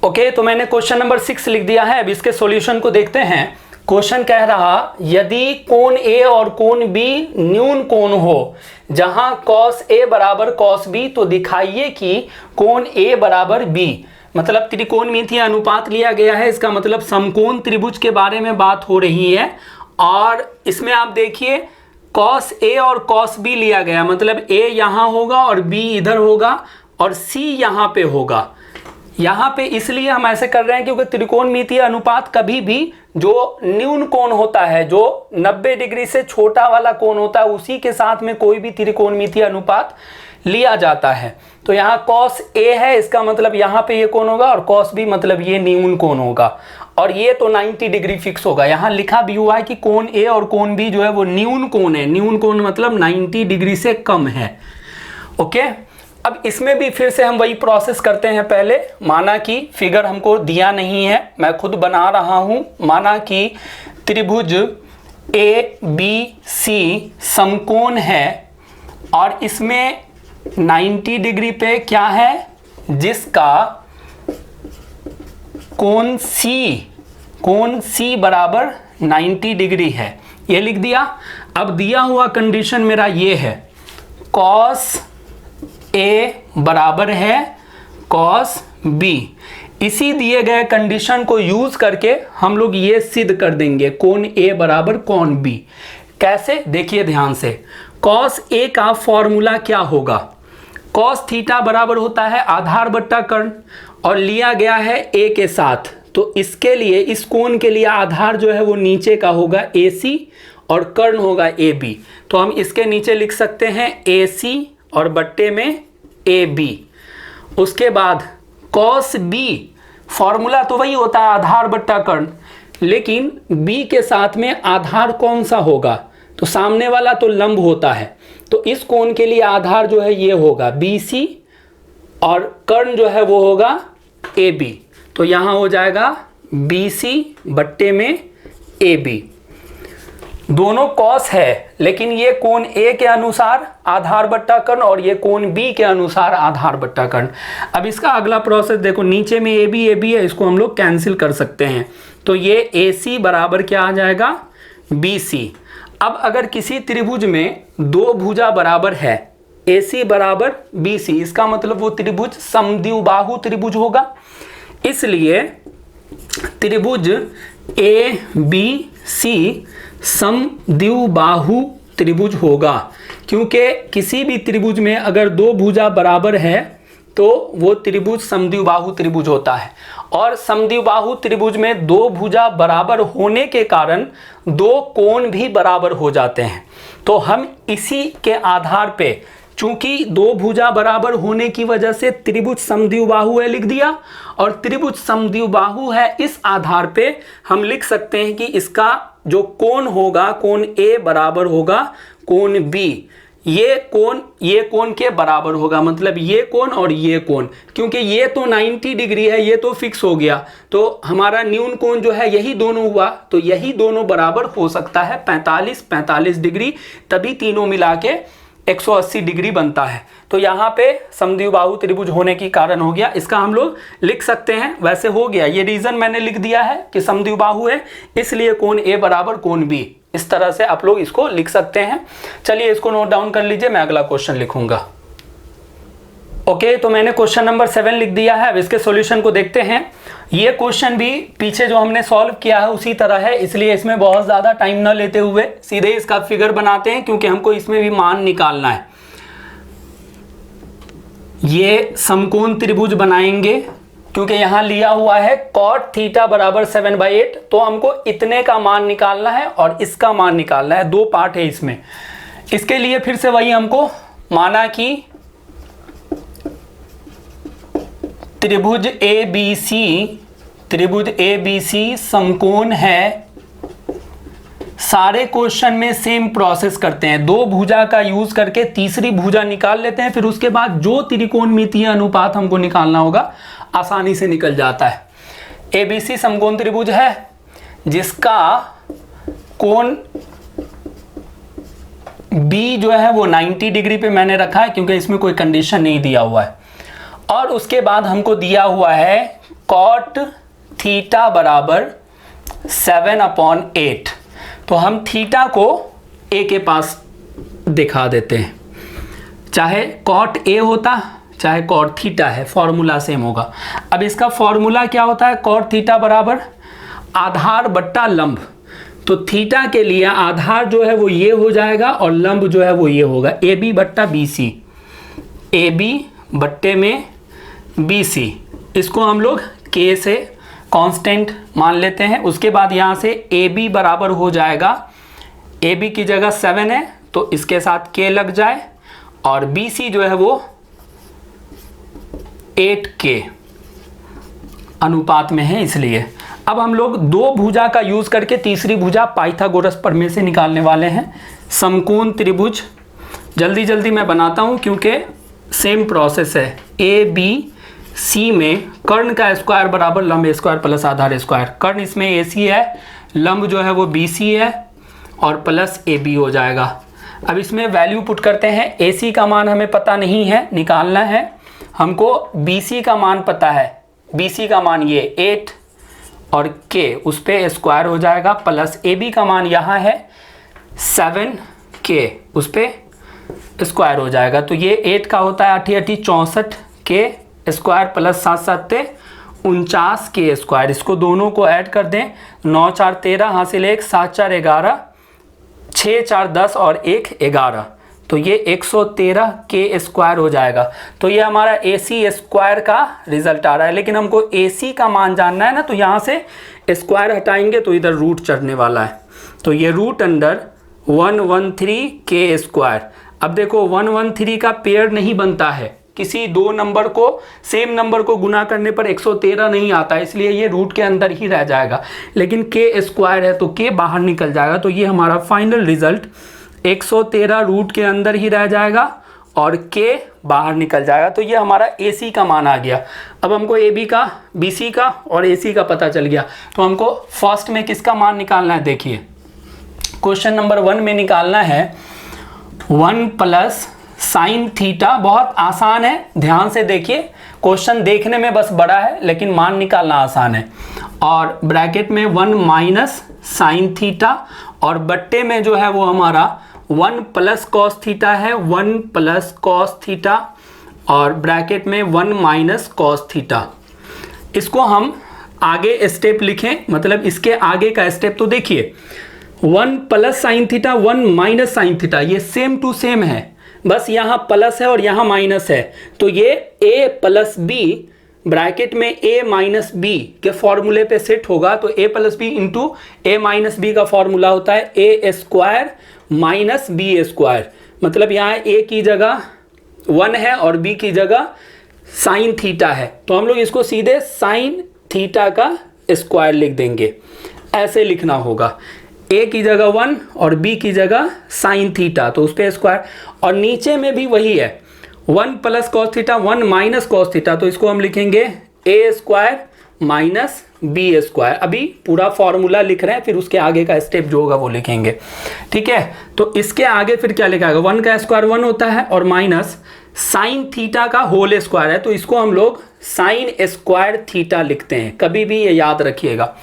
Okay, तो मैंने question number 6 लिख दिया है। अब इसके सॉल्यूशन को देखते हैं। क्वेश्चन कह रहा, यदि कोण ए और कोण बी न्यून कोण हो जहां cos a बराबर cos b, तो दिखाइए कि कोण a बराबर b। मतलब त्रिकोणमितीय अनुपात लिया गया है, इसका मतलब समकोण त्रिभुज के बारे में बात हो रही है। और इसमें आप देखिए cos a और cos b लिया गया, मतलब a यहाँ होगा और b इधर होगा और c यहाँ पे होगा। यहाँ पे इसलिए हम ऐसे कर रहे हैं क्योंकि त्रिकोणमितीय अनुपात कभी भी जो न्यून कोण होता है, जो 90 डिग्री से छोटा वाला कोण होता है, उसी के साथ में कोई भी त्रिकोणमितीय अनुपात लिया जाता है। तो यहाँ cos a है, इसका मतलब यहाँ पे ये कोण होगा, और cos b मतलब ये न्यून कोण होगा, और ये तो 90 डिग्री फिक्स होगा। यहाँ लिखा भी हुआ है कि कोण a और कोण b जो है वो न्यून कोण है। न्यून कोण मतलब 90 डिग्री से कम है। ओके, अब इसमें भी फिर से हम वही प्रोसेस करते हैं। पहले माना कि फिगर हमको दिया नहीं है, मैं खुद बना रहा हूं। माना कि त्रिभुज ए बी सी समकोण है और इसमें 90 डिग्री पे क्या है, जिसका कोण सी बराबर 90 डिग्री है, ये लिख दिया। अब दिया हुआ कंडीशन मेरा ये है, cos a बराबर है cos b। इसी दिए गए कंडीशन को यूज करके हम लोग ये सिद्ध कर देंगे कोण a बराबर कोण b। कैसे, देखिए ध्यान से। cos a का फॉर्मूला क्या होगा, cos थीटा बराबर होता है आधार बट्टा कर्ण, और लिया गया है a के साथ। तो इसके लिए, इस कोण के लिए आधार जो है वो नीचे का होगा AC और कर्ण होगा AB। तो हम इसके नीचे लिख सकते हैं AC और बट्टे में AB। उसके बाद cos B, फॉर्मूला तो वही होता है आधार बट्टा कर्ण, लेकिन B के साथ में आधार कौन सा होगा, तो सामने वाला तो लंब होता है। तो इस कोण के लिए आधार जो है ये होगा BC और कर्ण जो है वो होगा AB। तो यहाँ हो जाएगा BC बट्टे में AB। दोनों cos है, लेकिन ये कोण A के अनुसार आधार बट्टा कर्ण और ये कोण B के अनुसार आधार बट्टा कर्ण। अब इसका अगला प्रोसेस देखो, नीचे में AB है, इसको हम लोग कैंसिल कर सकते हैं। तो ये AC बराबर क्या आ जाएगा, BC। अब अगर किसी त्रिभुज में दो भुजा बराबर है, AC बराबर BC, इसका मतलब वो त्रिभुज समद्विबाहु त्रिभुज होगा। इसलिए त्रिभुज ABC समद्विबाहु त्रिभुज होगा, क्योंकि किसी भी त्रिभुज में अगर दो भुजा बराबर है तो वो त्रिभुज समद्विबाहु त्रिभुज होता है। और समद्विबाहु त्रिभुज में दो भुजा बराबर होने के कारण दो कोण भी बराबर हो जाते हैं। तो हम इसी के आधार पे, चूंकि दो भुजा बराबर होने की वजह से त्रिभुज समद्विबाहु है लिख दिया, और त्रिभुज समद्विबाहु है इस आधार पे हम लिख सकते हैं कि इसका जो कोण होगा, कोण A बराबर होगा कोण B। ये कोण के बराबर होगा, मतलब ये कोण और ये कोण, क्योंकि ये तो 90 डिग्री है, ये तो फिक्स हो गया। तो हमारा न्यून कोण जो है यही दोनों हुआ, तो यही दोनों बराबर हो सकता है 45 डिग्री, तभी तीनों मिला के 180 डिग्री बनता है। तो यहाँ पे समद्विबाहु त्रिभुज होने की कारण हो गया, इसका हम लोग लिख सकते हैं। वैसे हो गया, ये रीजन मैंने लिख दिया है कि समद्विबाहु है, इसलिए कोण A बराबर कोण B। इस तरह से आप लोग इसको लिख सकते हैं। चलिए इसको नोट डाउन कर लीजिए, मैं अगला क्वेश्चन लिखूंगा। ओके, तो मैंने क्वेश्चन नंबर 7 लिख दिया है। अब इसके सॉल्यूशन को देखते हैं। ये क्वेश्चन भी पीछे जो हमने सॉल्व किया है उसी तरह है, इसलिए इसमें बहुत ज़्यादा टाइम न लेते हुए सीधे इसका फिगर बनाते हैं, क्योंकि हमको इसमें भी मान निकालना है। ये समकोण त्रिभुज बनाएंगे, क्योंकि यहाँ लिया हुआ है cot थीटा बराबर 7/8, तो हमको इतने का मान निकालना है और इसका मान निकालना है। दो पार्ट है इसमें। इसके लिए फिर से वही हमको माना कि त्रिभुज ABC समकोण है। सारे क्वेश्चन में सेम प्रोसेस करते हैं, दो भुजा का यूज करके तीसरी भुजा निकाल लेते हैं, फिर उसके बाद जो त्रिकोणमितीय अनुपात हमको निकालना होगा आसानी से निकल जाता है। ABC समकोण त्रिभुज है जिसका कोण B जो है वो 90 डिग्री पे मैंने रखा है, क्योंकि इसमें कोई कंडीशन नहीं दिया हुआ है। और उसके बाद हमको दिया हुआ है कॉट थीटा बराबर 7/8। तो हम थीटा को ए के पास दिखा देते हैं, चाहे कॉट ए होता चाहे कॉट थीटा है, फॉर्मूला सेम होगा। अब इसका फॉर्मूला क्या होता है, कॉट थीटा बराबर आधार बट्टा लंब। तो थीटा के लिए आधार जो है वो ये हो जाएगा और लंब जो है वो ये होगा, ए बी बट्टा बी सी, ए बी बट्टे में बी सी। इसको हम लोग के से कांस्टेंट मान लेते हैं। उसके बाद यहाँ से ए बी बराबर हो जाएगा, ए बी की जगह 7 है तो इसके साथ के लग जाए, और बी सी जो है वो 8 के अनुपात में है इसलिए। अब हम लोग दो भुजा का यूज करके तीसरी भुजा पाइथागोरस प्रमेय से निकालने वाले हैं, समकोण त्रिभुज। जल्दी जल्दी मैं बनाता हूं क्योंकि सेम प्रोसेस है। ए बी सी में कर्ण का स्क्वायर बराबर लंब स्क्वायर प्लस आधार स्क्वायर। कर्ण इसमें ए सी है, लंब जो है वो बी सी है और प्लस ए बी हो जाएगा। अब इसमें वैल्यू पुट करते हैं। ए सी का मान हमें पता नहीं है, निकालना है हमको। बी सी का मान पता है, बी सी का मान ये 8 और के उस पर स्क्वायर हो जाएगा, प्लस ए बी का मान यहाँ है 7 के उस पर स्क्वायर हो जाएगा। तो ये 8 का होता है 8 8 64 के स्क्वायर प्लस 7 7 49 के स्क्वायर। इसको दोनों को ऐड कर दें, 9 4 13 हासिल 1, 7 4 11, 6 4 10 और 1 11। तो ये 113 के स्क्वायर हो जाएगा। तो ये हमारा ए सी स्क्वायर का रिजल्ट आ रहा है। लेकिन हमको ए सी का मान जानना है ना, तो यहाँ से स्क्वायर हटाएंगे तो इधर रूट चढ़ने वाला है। तो ये रूट अंडर 113 के स्क्वायर। अब देखो 113 का पेयर नहीं बनता है, किसी दो नंबर को सेम नंबर को गुना करने पर 113 नहीं आता, इसलिए ये रूट के अंदर ही रह जाएगा। लेकिन के स्क्वायर है तो के बाहर निकल जाएगा। तो ये हमारा फाइनल रिजल्ट 113 रूट के अंदर ही रह जाएगा और के बाहर निकल जाएगा। तो ये हमारा ए सी का मान आ गया। अब हमको ए बी का, बी सी का और ए सी का पता चल गया। तो हमको फर्स्ट में किसका मान निकालना है, देखिए क्वेश्चन नंबर 1 में निकालना है 1 प्लस साइन थीटा। बहुत आसान है, ध्यान से देखिए। क्वेश्चन देखने में बस बड़ा है लेकिन मान निकालना आसान है। और ब्रैकेट में 1 माइनस साइन थीटा और बट्टे में जो है वो हमारा 1 प्लस कॉस थीटा है, 1 प्लस कॉस थीटा और ब्रैकेट में 1 माइनस कॉस थीटा। इसको हम आगे स्टेप लिखें, मतलब इसके आगे का स्टेप तो देखिए 1 plus sine theta 1 minus sine theta, ये सेम टू सेम है, बस यहाँ प्लस है और यहाँ माइनस है। तो ये a प्लस बी ब्रैकेट में a माइनस बी के फॉर्मूले पे सेट होगा। तो a plus B into A minus B का फॉर्मूला होता है A square minus B square. मतलब यहाँ a की जगह 1 है और b की जगह साइन थीटा है, तो हम लोग इसको सीधे साइन थीटा का स्क्वायर लिख देंगे। ऐसे लिखना होगा, a की जगह 1 और b की जगह साइन थीटा, तो उस पर स्क्वायर। और नीचे में भी वही है 1 plus cos theta 1 minus cos theta, तो इसको हम लिखेंगे a square minus B square. अभी पूरा फॉर्मूला लिख रहे हैं, फिर उसके आगे का स्टेप जो होगा वो लिखेंगे, ठीक है। तो इसके आगे फिर क्या लिखा है, 1 का स्क्वायर 1 होता है और माइनस साइन थीटा का होल स्क्वायर है, तो इसको हम लोग साइन स्क्वायर थीटा लिखते हैं। कभी भी ये याद रखिएगा,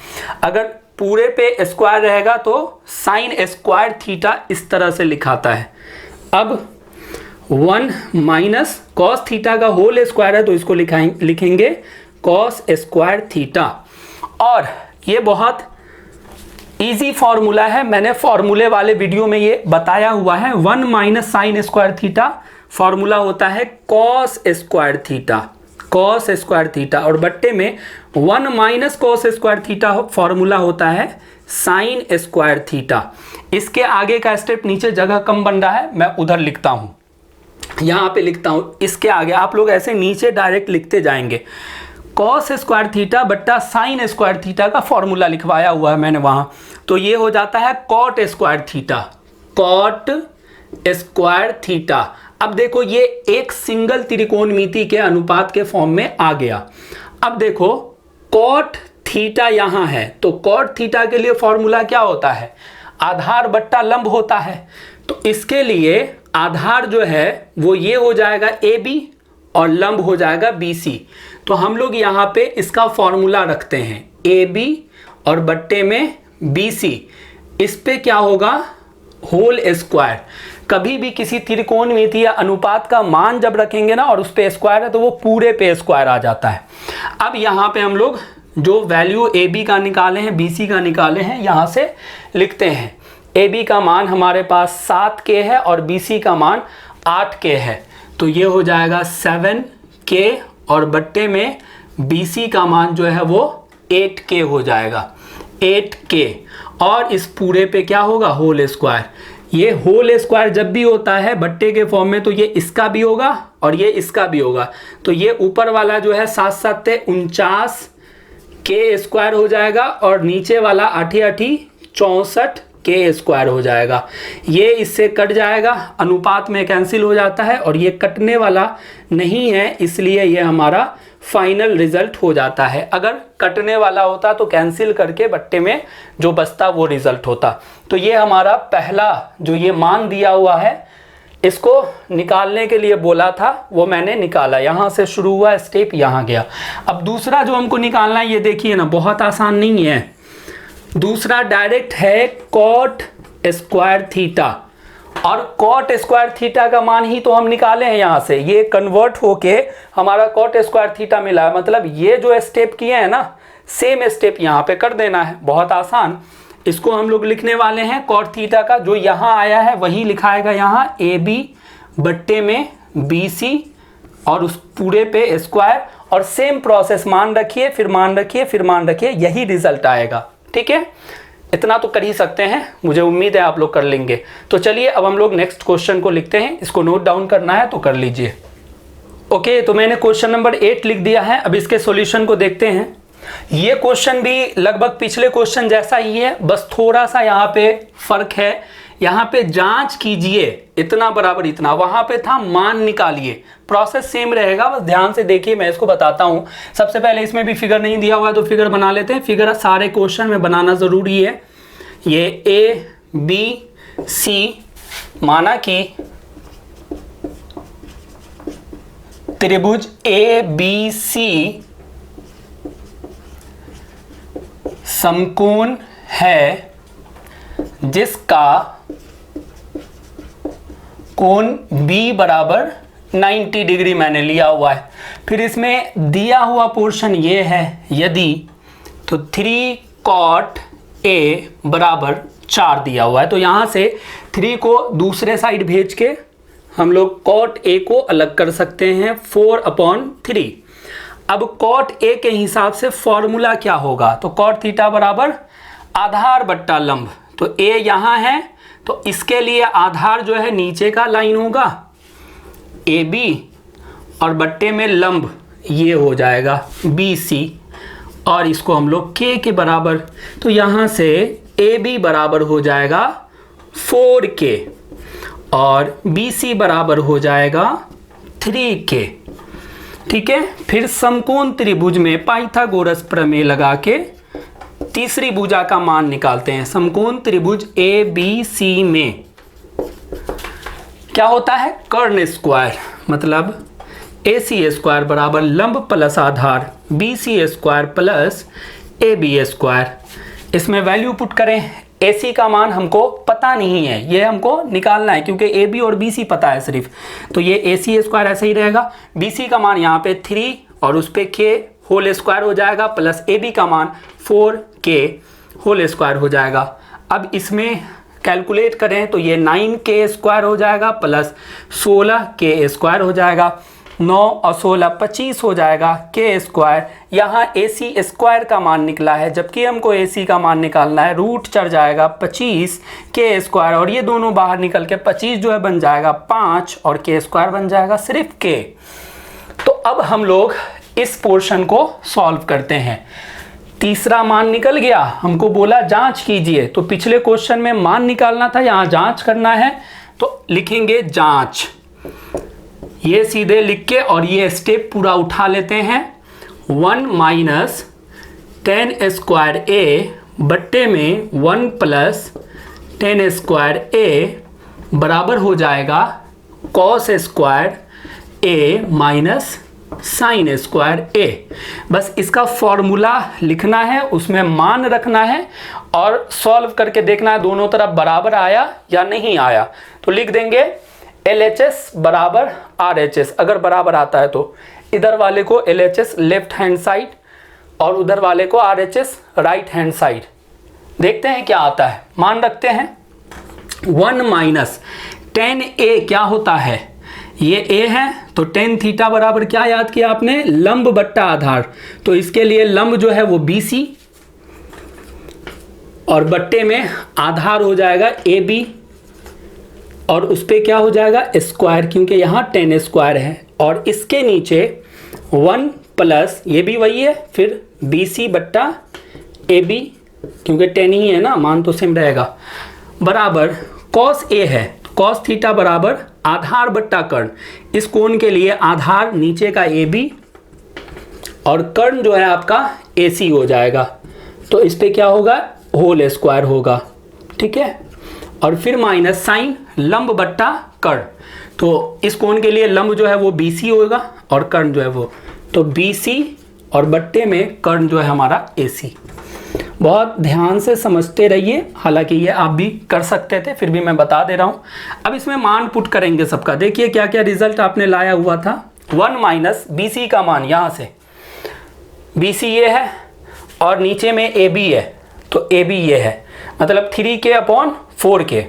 अगर पूरे पे स्क्वायर रहेगा तो साइन स्क्वायर थीटा इस तरह से लिखाता है। अब 1 माइनस कॉस थीटा का होल स्क्वायर है तो इसको लिखेंगे कॉस स्क्वायर थीटा। और ये बहुत इजी फॉर्मूला है, मैंने फॉर्मूले वाले वीडियो में ये बताया हुआ है। 1 minus sine square theta formula होता है cos square theta, cos square theta, और बट्टे में 1 minus cos square theta formula होता है साइन स्क्वायर थीटा। इसके आगे का स्टेप नीचे जगह कम बन रहा है, मैं उधर लिखता हूँ, यहाँ पे लिखता हूँ। इसके आगे आप लोग ऐसे नीचे डायरेक्ट लिखते जाएंगे। कॉस स्क्वायर थीटा बट्टा साइन स्क्वायर थीटा का फॉर्मूला लिखवाया हुआ है मैंने वहाँ, तो ये हो जाता है cot square theta, cot square theta. अब देखो ये एक सिंगल त्रिकोणमिति के अनुपात के फॉर्म में आ गया। अब देखो कॉट थीटा यहाँ है, तो कॉट थीटा के लिए फॉर्मूला क्या होता है, आधार बट्टा लंब होता है। तो इसके लिए आधार जो है वो ये हो जाएगा ए बी और लंब हो जाएगा बी सी। तो हम लोग यहाँ पे इसका फॉर्मूला रखते हैं AB और बट्टे में BC, इस पे क्या होगा होल स्क्वायर। कभी भी किसी त्रिकोणमिति या अनुपात का मान जब रखेंगे ना और उस पे स्क्वायर है तो वो पूरे पे स्क्वायर आ जाता है। अब यहाँ पे हम लोग जो वैल्यू AB का निकाले हैं BC का निकाले हैं यहाँ से लिखते हैं। AB का मान हमारे पास 7K है और BC का मान 8K है, तो ये हो जाएगा 7K और बट्टे में BC का मान जो है वो 8K हो जाएगा, 8K। और इस पूरे पे क्या होगा होल स्क्वायर। ये होल स्क्वायर जब भी होता है बट्टे के फॉर्म में तो ये इसका भी होगा और ये इसका भी होगा, तो ये ऊपर वाला जो है 7 7 49K स्क्वायर हो जाएगा और नीचे वाला 8 8 64K स्क्वायर हो जाएगा। ये इससे कट जाएगा, अनुपात में कैंसिल हो जाता है और ये कटने वाला नहीं है, इसलिए ये हमारा फाइनल रिजल्ट हो जाता है। अगर कटने वाला होता तो कैंसिल करके बट्टे में जो बचता वो रिजल्ट होता। तो ये हमारा पहला जो ये मान दिया हुआ है इसको निकालने के लिए बोला था वो मैंने निकाला, यहाँ से शुरू हुआ स्टेप यहाँ गया। अब दूसरा जो हमको निकालना है ये देखिए ना, बहुत आसान नहीं है। दूसरा डायरेक्ट है कॉट स्क्वायर थीटा, और कॉट स्क्वायर थीटा का मान ही तो हम निकाले हैं यहाँ से। ये कन्वर्ट होके हमारा कॉट स्क्वायर थीटा मिला है, मतलब ये जो स्टेप किए हैं ना सेम स्टेप यहाँ पे कर देना है, बहुत आसान। इसको हम लोग लिखने वाले हैं कॉट थीटा का जो यहाँ आया है वही लिखाएगा यहाँ AB बट्टे में BC और उस पूरे पे स्क्वायर, और सेम प्रोसेस मान रखिए फिर मान रखिए फिर मान रखिए, यही रिजल्ट आएगा। ठीक है, इतना तो कर ही सकते हैं, मुझे उम्मीद है आप लोग कर लेंगे। तो चलिए अब हम लोग नेक्स्ट क्वेश्चन को लिखते हैं, इसको नोट डाउन करना है तो कर लीजिए। ओके, तो मैंने क्वेश्चन नंबर 8 लिख दिया है। अब इसके सॉल्यूशन को देखते हैं। ये क्वेश्चन भी लगभग पिछले क्वेश्चन जैसा ही है, बस थोड़ा सा यहाँ पे फर्क है। यहाँ पे जांच कीजिए इतना बराबर इतना, वहां पे था मान निकालिए। प्रोसेस सेम रहेगा, बस ध्यान से देखिए, मैं इसको बताता हूँ। सबसे पहले इसमें भी फिगर नहीं दिया हुआ है तो फिगर बना लेते हैं। फिगर सारे क्वेश्चन में बनाना जरूरी है। ये ABC माना कि त्रिभुज ABC समकोण है जिसका कोण B बराबर 90 डिग्री मैंने लिया हुआ है। फिर इसमें दिया हुआ पोर्शन ये है यदि, तो 3 cot A बराबर 4 दिया हुआ है, तो यहाँ से 3 को दूसरे साइड भेज के हम लोग cot A को अलग कर सकते हैं 4/3। अब cot A के हिसाब से फॉर्मूला क्या होगा, तो cot थीटा बराबर आधार बट्टा लंब। तो A यहाँ है तो इसके लिए आधार जो है नीचे का लाइन होगा AB और बट्टे में लंब ये हो जाएगा BC, और इसको हम लोग K के बराबर, तो यहाँ से AB बराबर हो जाएगा 4K और BC बराबर हो जाएगा 3K। ठीक है, फिर समकोण त्रिभुज में पाइथागोरस प्रमेय लगा के तीसरी भुजा का मान निकालते हैं। समकोण त्रिभुज ABC में क्या होता है, कर्ण स्क्वायर, मतलब AC स्क्वायर बराबर लंब प्लस आधार BC square plus AB square. इसमें वैल्यू पुट करें। AC का मान हमको पता नहीं है, ये हमको निकालना है क्योंकि AB और BC पता है सिर्फ, तो ये AC स्क्वायर ऐसे ही रहेगा। BC का मान यहाँ पे 3 और उस पे K होल स्क्वायर हो जाएगा, प्लस AB का मान 4K होल स्क्वायर हो जाएगा। अब इसमें कैलकुलेट करें तो ये 9K स्क्वायर हो जाएगा प्लस 16K स्क्वायर हो जाएगा। 9 और 16 25 हो जाएगा K स्क्वायर। यहाँ AC स्क्वायर का मान निकला है, जबकि हमको AC का मान निकालना है, रूट चढ़ जाएगा 25 K स्क्वायर, और ये दोनों बाहर निकल के 25 जो है बन जाएगा 5 और K स्क्वायर बन जाएगा सिर्फ K। तो अब हम लोग इस पोर्शन को सॉल्व करते हैं। तीसरा मान निकल गया, हमको बोला जांच कीजिए, तो पिछले क्वेश्चन में मान निकालना था, यहाँ जांच करना है, तो लिखेंगे जांच। ये सीधे लिख के और ये स्टेप पूरा उठा लेते हैं। 1 माइनस 10 स्क्वायर A बट्टे में 1 प्लस 10 स्क्वायर A बराबर हो जाएगा cos square A minus sine square A. बस इसका फॉर्मूला लिखना है, उसमें मान रखना है और सॉल्व करके देखना है दोनों तरफ बराबर आया या नहीं आया। तो लिख देंगे LHS बराबर RHS, अगर बराबर आता है तो इधर वाले को LHS लेफ्ट हैंड साइड और उधर वाले को RHS राइट हैंड साइड। देखते हैं क्या आता है, मान रखते हैं। 1 माइनस टेन ए क्या होता है, ये ए है तो टेन थीटा बराबर क्या याद किया आपने, लंब बट्टा आधार। तो इसके लिए लंब जो है वो BC और बट्टे में आधार हो जाएगा AB और उस पर क्या हो जाएगा स्क्वायर, क्योंकि यहाँ 10 स्क्वायर है। और इसके नीचे 1 प्लस ये भी वही है, फिर BC बट्टा AB, क्योंकि 10 ही है ना, मान तो सेम रहेगा, बराबर cos A है, cos थीटा बराबर आधार बट्टा कर्ण। इस कोण के लिए आधार नीचे का AB और कर्ण जो है आपका AC हो जाएगा। तो इस पे क्या होगा, होल स्क्वायर होगा, ठीक है। और फिर माइनस साइन लंब बट्टा कर्ण। तो इस कोण के लिए लंब जो है वो BC होगा और कर्ण जो है वो, तो BC और बट्टे में कर्ण जो है हमारा AC। बहुत ध्यान से समझते रहिए, हालांकि ये आप भी कर सकते थे, फिर भी मैं बता दे रहा हूँ। अब इसमें मान पुट करेंगे सबका, देखिए क्या क्या रिजल्ट आपने लाया हुआ था। 1 माइनस BC का मान, यहाँ से BC ये है और नीचे में AB है, तो AB ये है, मतलब 3K/4K।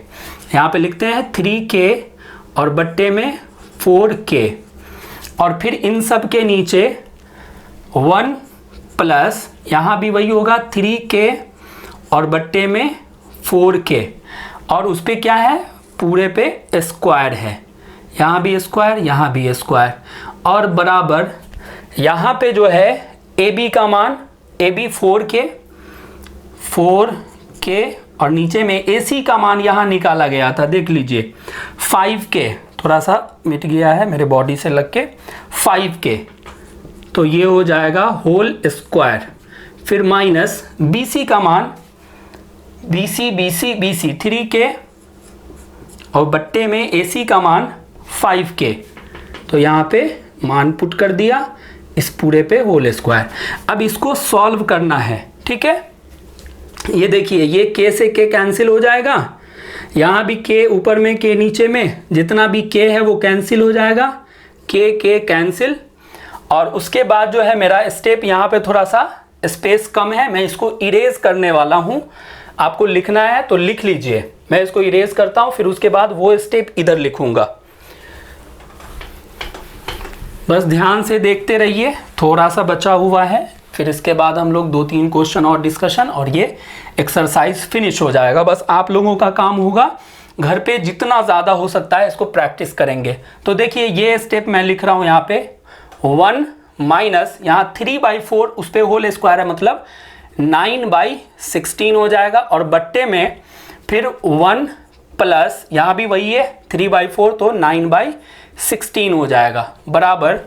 यहाँ पे लिखते हैं 3K और बट्टे में 4K और फिर इन सब के नीचे 1 प्लस यहाँ भी वही होगा 3K और बट्टे में 4K और उस पर क्या है, पूरे पे स्क्वायर है, यहाँ भी स्क्वायर यहाँ भी स्क्वायर और बराबर यहाँ पे जो है AB का मान, AB 4K और नीचे में AC का मान यहाँ निकाला गया था, देख लीजिए 5K, थोड़ा सा मिट गया है मेरे बॉडी से लग के, 5K, तो ये हो जाएगा होल स्क्वायर। फिर माइनस BC का मान, BC 3K और बट्टे में AC का मान 5K, तो यहाँ पे मान पुट कर दिया, इस पूरे पे होल स्क्वायर। अब इसको सॉल्व करना है, ठीक है। ये देखिए ये K से K कैंसिल हो जाएगा, यहाँ भी K ऊपर में K नीचे में, जितना भी K है वो कैंसिल हो जाएगा, K कैंसिल। और उसके बाद जो है मेरा स्टेप, यहाँ पे थोड़ा सा स्पेस कम है, मैं इसको इरेज करने वाला हूँ, आपको लिखना है तो लिख लीजिए। मैं इसको इरेज करता हूँ, फिर उसके बाद वो स्टेप इधर लिखूंगा। बस ध्यान से देखते रहिए, थोड़ा सा बचा हुआ है, फिर इसके बाद हम लोग 2-3 क्वेश्चन और डिस्कशन और ये एक्सरसाइज फिनिश हो जाएगा। बस आप लोगों का काम होगा घर पे जितना ज़्यादा हो सकता है इसको प्रैक्टिस करेंगे। तो देखिए ये स्टेप मैं लिख रहा हूँ यहाँ पे 1 माइनस यहाँ 3/4 उस पर होल स्क्वायर है, मतलब 9/16 हो जाएगा और बट्टे में फिर 1 प्लस यहाँ भी वही है 3/4, तो 9/16 हो जाएगा, बराबर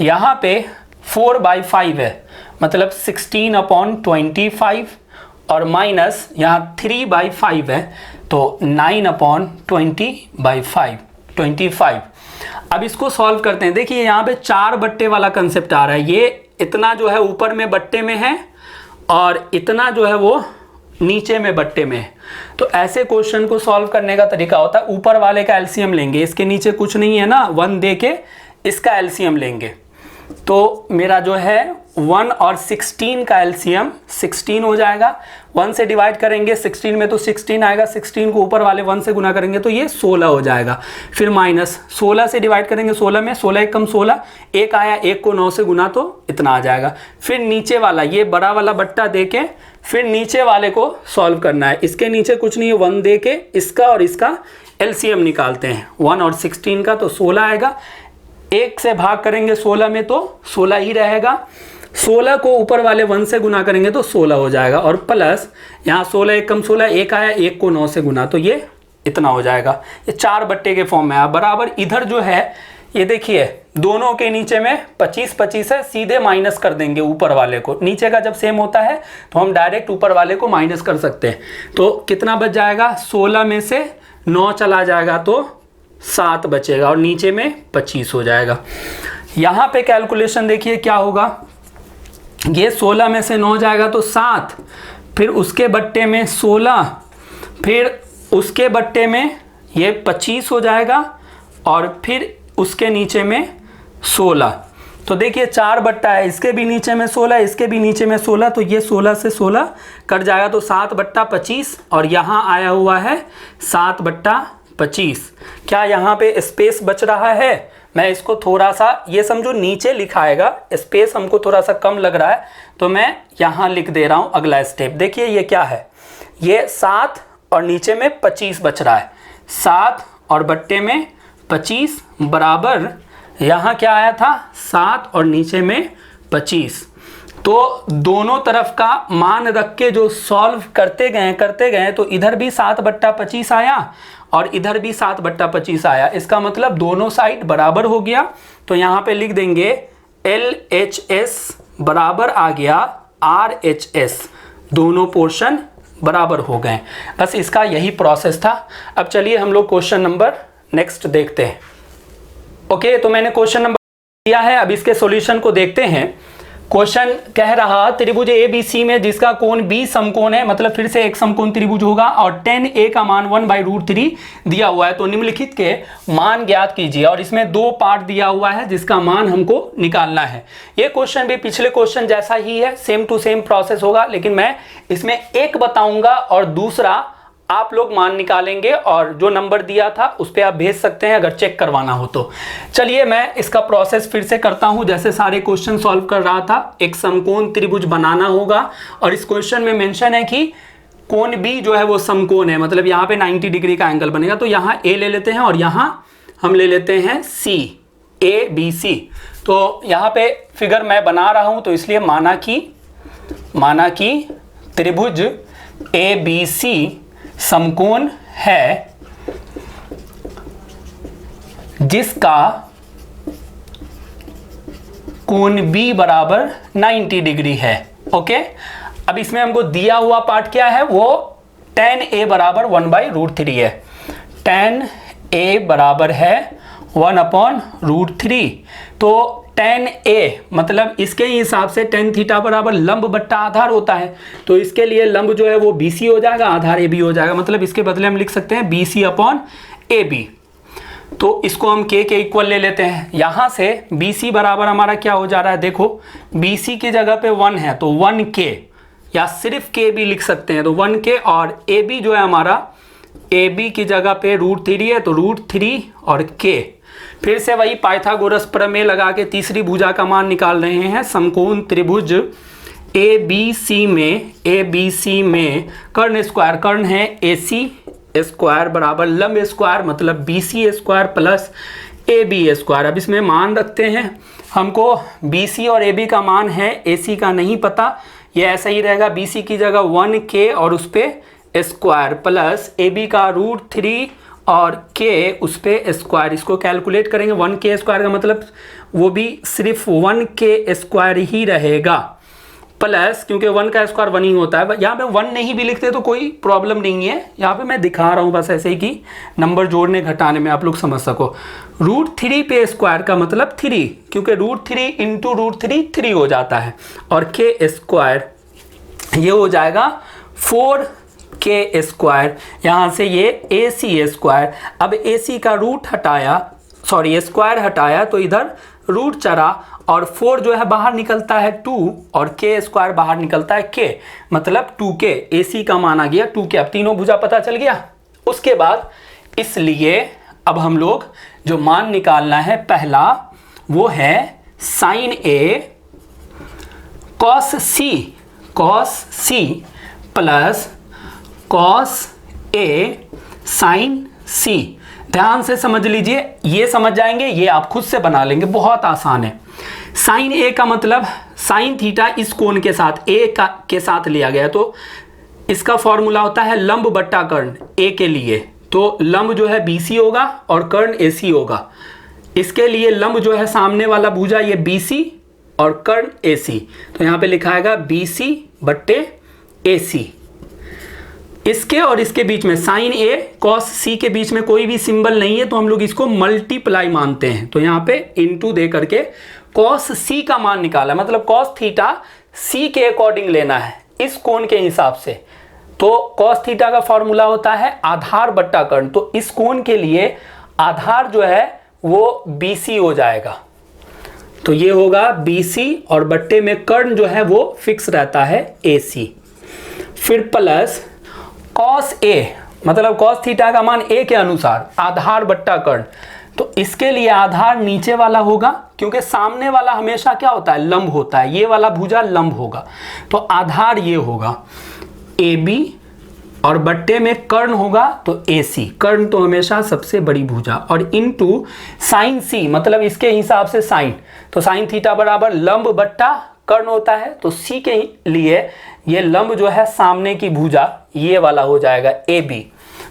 यहाँ पे 4/5 है, मतलब 16/25 और माइनस यहाँ 3/5 है, तो 9/20/5। अब इसको सॉल्व करते हैं। देखिए यहाँ पे 4 बट्टे वाला कंसेप्ट आ रहा है, ये इतना जो है ऊपर में बट्टे में है और इतना जो है वो नीचे में बट्टे में है। तो ऐसे क्वेश्चन को सॉल्व करने का तरीका होता है, ऊपर वाले का एलसीएम लेंगे, इसके नीचे कुछ नहीं है ना, 1 दे के इसका एलसीएम लेंगे, तो मेरा जो है 1 और 16 का एलसीएम 16 हो जाएगा। 1 से डिवाइड करेंगे 16 में तो 16 आएगा, 16 को ऊपर वाले 1 से गुना करेंगे तो ये 16 हो जाएगा। फिर माइनस 16 से डिवाइड करेंगे 16 में, 16 एक कम 16, 1 आया, 1 को 9 से गुना तो इतना आ जाएगा। फिर नीचे वाला ये बड़ा वाला बट्टा दे के फिर नीचे वाले को सॉल्व करना है, इसके नीचे कुछ नहीं है, 1 दे के इसका और इसका एलसीएम निकालते हैं। 1 और 16 का तो 16 आएगा, 1 से भाग करेंगे 16 में तो 16 ही रहेगा, 16 को ऊपर वाले 1 से गुना करेंगे तो 16 हो जाएगा और प्लस यहाँ 16 एक कम 16, 1 आया, 1 को 9 से गुना तो ये इतना हो जाएगा। ये 4 बट्टे के फॉर्म में है। बराबर इधर जो है ये देखिए दोनों के नीचे में 25-25 है, सीधे माइनस कर देंगे ऊपर वाले को। नीचे का जब सेम होता है तो हम डायरेक्ट ऊपर वाले को माइनस कर सकते हैं। तो कितना बच जाएगा, 16 में से 9 चला जाएगा तो 7 बचेगा और नीचे में 25 हो जाएगा। यहाँ पे कैलकुलेशन देखिए क्या होगा, ये 16 में से 9 जाएगा तो 7, फिर उसके बट्टे में 16, फिर उसके बट्टे में ये 25 हो जाएगा, और फिर उसके नीचे में 16। तो देखिए 4 बट्टा है, इसके भी नीचे में 16, इसके भी नीचे में 16, तो ये 16 से 16 कट जाएगा तो 7 बट्टा 25, और यहाँ आया हुआ है 7 बट्टा 25। क्या यहाँ पे स्पेस बच रहा है? मैं इसको थोड़ा सा, ये समझो नीचे लिखाएगा, स्पेस हमको थोड़ा सा कम लग रहा है, तो मैं यहाँ लिख दे रहा हूँ अगला स्टेप। देखिए ये क्या है, ये 7 और नीचे में 25 बच रहा है, 7 और बट्टे में 25 बराबर, यहाँ क्या आया था 7 और नीचे में 25। तो दोनों तरफ का मान रख के जो सॉल्व करते गए तो इधर भी 7 बट्टा 25 आया और इधर भी 7 बट्टा 25 आया। इसका मतलब दोनों साइड बराबर हो गया। तो यहाँ पे लिख देंगे LHS बराबर आ गया RHS, दोनों पोर्शन बराबर हो गए। बस इसका यही प्रोसेस था। अब चलिए हम लोग क्वेश्चन नंबर नेक्स्ट देखते हैं। ओके, तो मैंने क्वेश्चन नंबर दिया है, अब इसके सॉल्यूशन को देखते हैं। क्वेश्चन कह रहा त्रिभुज ABC में जिसका कोण B समकोण है, मतलब फिर से एक समकोण त्रिभुज होगा, और tan A का मान 1/√3 दिया हुआ है। तो निम्नलिखित के मान ज्ञात कीजिए, और इसमें 2 पार्ट दिया हुआ है जिसका मान हमको निकालना है। ये क्वेश्चन भी पिछले क्वेश्चन जैसा ही है, सेम टू सेम प्रोसेस होगा, लेकिन मैं इसमें एक बताऊंगा और दूसरा आप लोग मान निकालेंगे, और जो नंबर दिया था उस पर आप भेज सकते हैं अगर चेक करवाना हो तो। चलिए मैं इसका प्रोसेस फिर से करता हूं जैसे सारे क्वेश्चन सॉल्व कर रहा था। एक समकोण त्रिभुज बनाना होगा, और इस क्वेश्चन में मेंशन है कि कोण B जो है वो समकोण है, मतलब यहाँ पे 90 डिग्री का एंगल बनेगा। तो यहाँ A ले लेते हैं और यहाँ हम ले लेते हैं C, ABC। तो यहाँ पे फिगर मैं बना रहा हूँ, तो इसलिए माना कि त्रिभुज ABC समकोण है जिसका कोण B बराबर 90 डिग्री है। ओके, अब इसमें हमको दिया हुआ पार्ट क्या है, वो tan A बराबर 1/√3 है। tan A बराबर है 1/√3। तो tan A मतलब इसके हिसाब से tan थीटा बराबर लंब बट्टा आधार होता है, तो इसके लिए लंब जो है वो BC हो जाएगा, आधार AB हो जाएगा। मतलब इसके बदले हम लिख सकते हैं BC/AB। तो इसको हम K के इक्वल ले लेते हैं। यहाँ से BC बराबर हमारा क्या हो जा रहा है, देखो BC की जगह पे 1 है तो 1K, या सिर्फ K भी लिख सकते हैं, तो 1K, और AB जो है हमारा AB की जगह पे √3 है तो √3 और K। फिर से वही पाइथागोरस प्रमेय लगा के तीसरी भुजा का मान निकाल रहे हैं। समकोण त्रिभुज ABC में कर्ण स्क्वायर, कर्ण है AC स्क्वायर बराबर लंब स्क्वायर, मतलब BC square plus AB square. अब इसमें मान रखते हैं, हमको BC और AB का मान है, AC का नहीं पता, ये ऐसा ही रहेगा। BC की जगह 1K और उस पर स्क्वायर प्लस AB का √3 और K उस पे स्क्वायर। इसको कैलकुलेट करेंगे, 1K स्क्वायर का मतलब वो भी सिर्फ 1K स्क्वायर ही रहेगा, प्लस क्योंकि 1 का स्क्वायर 1 ही होता है। यहाँ पे 1 नहीं भी लिखते तो कोई प्रॉब्लम नहीं है, यहाँ पे मैं दिखा रहा हूँ बस ऐसे ही कि नंबर जोड़ने घटाने में आप लोग समझ सको। √3 पे स्क्वायर का मतलब 3, क्योंकि √3 इंटू √3 3 हो जाता है, और K स्क्वायर ये हो जाएगा 4K स्क्वायर। यहाँ से ये AC स्क्वायर। अब AC का रूट हटाया, सॉरी स्क्वायर हटाया तो इधर रूट चढ़ा, और 4 जो है बाहर निकलता है 2 और K स्क्वायर बाहर निकलता है K, मतलब 2K। AC का मान आ गया 2K। अब तीनों भुजा पता चल गया। उसके बाद इसलिए अब हम लोग जो मान निकालना है पहला वो है sin A cos C plus cos A sin C। ध्यान से समझ लीजिए, ये समझ जाएंगे, ये आप खुद से बना लेंगे, बहुत आसान है। sin A का मतलब sin थीटा इस कोण के साथ के साथ लिया गया, तो इसका फॉर्मूला होता है लंब बट्टा कर्ण A के लिए। तो लंब जो है BC होगा और कर्ण AC होगा। इसके लिए लंब जो है सामने वाला भुजा ये BC और कर्ण AC, तो यहाँ पे लिखा आएगा BC/AC। इसके और इसके बीच में sin A कॉस सी के बीच में कोई भी सिंबल नहीं है तो हम लोग इसको मल्टीप्लाई मानते हैं। तो यहाँ पे इनटू दे करके कॉस सी का मान निकाला, मतलब कॉस थीटा सी के अकॉर्डिंग लेना है इस कोण के हिसाब से। तो कॉस थीटा का फॉर्मूला होता है आधार बट्टा कर्ण, तो इस कोण के लिए आधार जो है वो BC हो जाएगा। तो ये होगा BC और बट्टे में कर्ण जो है वो फिक्स रहता है AC। फिर प्लस कॉस A, मतलब कॉस थीटा का मान A के अनुसार आधार बट्टा कर्ण, तो इसके लिए आधार नीचे वाला होगा क्योंकि सामने वाला हमेशा क्या होता है, लंब होता है, ये वाला भुजा लंब होगा। तो आधार ये होगा AB और बट्टे में कर्ण होगा तो AC, कर्ण तो हमेशा सबसे बड़ी भुजा, और इनटू साइन C, मतलब इसके हिसाब से साइन, तो साइन थीटा बराबर लंब बट्टा कर्ण होता है। तो C के लिए ये लंब जो है सामने की भुजा ये वाला हो जाएगा AB।